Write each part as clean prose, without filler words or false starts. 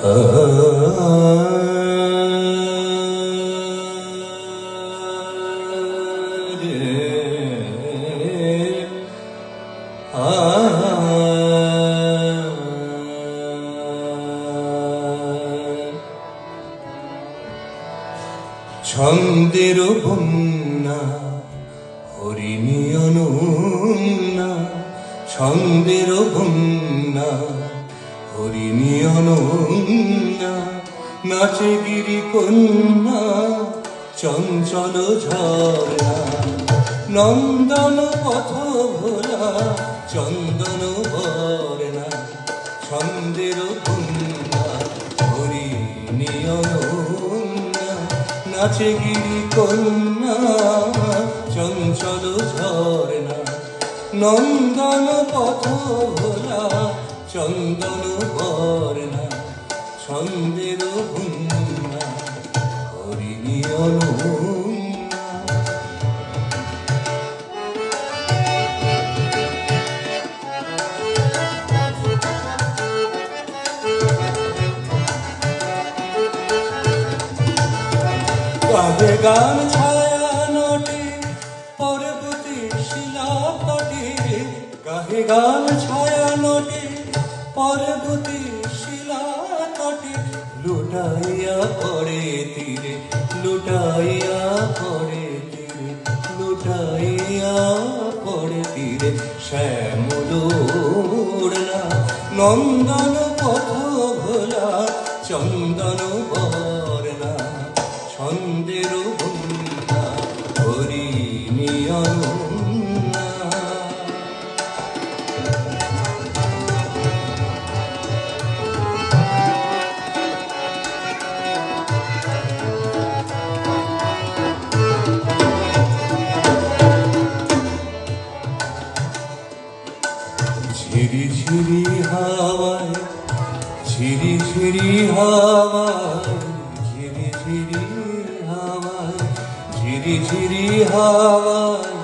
ছন্দের বন্যা হরিণী অনন্যা, ছন্দের বন্যা হরিণী অনন্যা, নাচে গিরি কন্যা চঞ্চল ঝরনা, নন্দন পথ ভোলা চন্দন বরনা, ছন্দের বন্যা হরিণী অনন্যা, নাচে গিরি কন্যা চঞ্চল ঝরনা, নন্দন পথ ভোলা চন্দন বরনা, ছন্দের বন্যা হরিণী অনন্যা। গাবে গান ছায়া নটে পর্বতে শিলা তটে, গাহে গান ছায়া নটে পর্বতে শিলা তটে, লুটাইয়া পড়ে তীরে, লুটাইয়া পড়ে তীরে, লুটাইয়া পড়ে তীরে, শ্যামল ওড়না, নন্দন পথ ভোলা চন্দন বরনা, ছন্দের বন্যা হরিণী অনন্যা। ঝিরি ঝিরি হাওয়ায়, ঝিরি ঝিরি হাওয়ায়, ঝিরি ঝিরি হাওয়ায়, ঝিরি ঝিরি হাওয়ায়,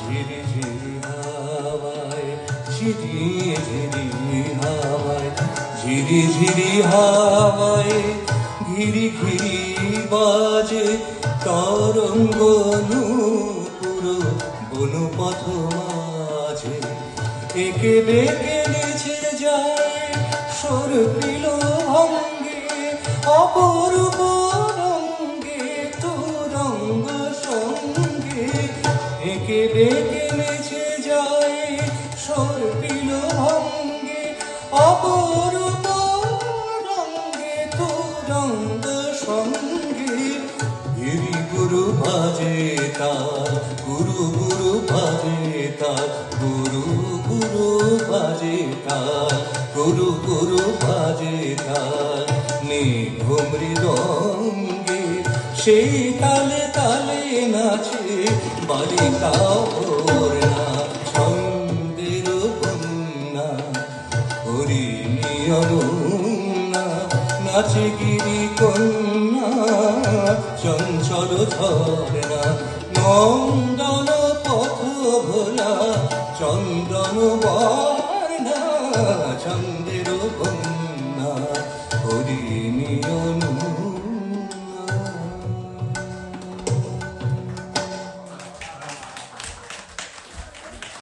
ঝিরি ঝিরি হাওয়ায়, ঝিরি ঝিরি হাওয়ায়, ঝিরি ঝিরি হাওয়ায়, ঘিরি ঘিরি বাজে তরঙ্গ নূপুর বনপথ মাঝে, একে বেঁকে নেচে যায় সর্পিল ভঙ্গে, অপূর্ব রঙ্গে তুরঙ্গ সঙ্গে, একে বেঁকে নেচে যায় সর্পিল ভঙ্গে, অপূর্ব রঙ্গে তুরঙ্গ সঙ্গে, গিরি গুরু বাজে তার, গুরু গুরু বাজে তার, গুরু গুরু বাজে তার, গুরু গুরু বাজে তার, নিঘুম মৃদঙ্গে সেই তালে তালে নাচে বালিকা ওড়না, ছন্দের বন্যা হরিণী অনন্যা, নাচে গিরি কন্যা চঞ্চল ঝরনা, নন্দন পথ ভোলা চন্দন বরনা, ছন্দের বন্যা হরিণী অনন্যা।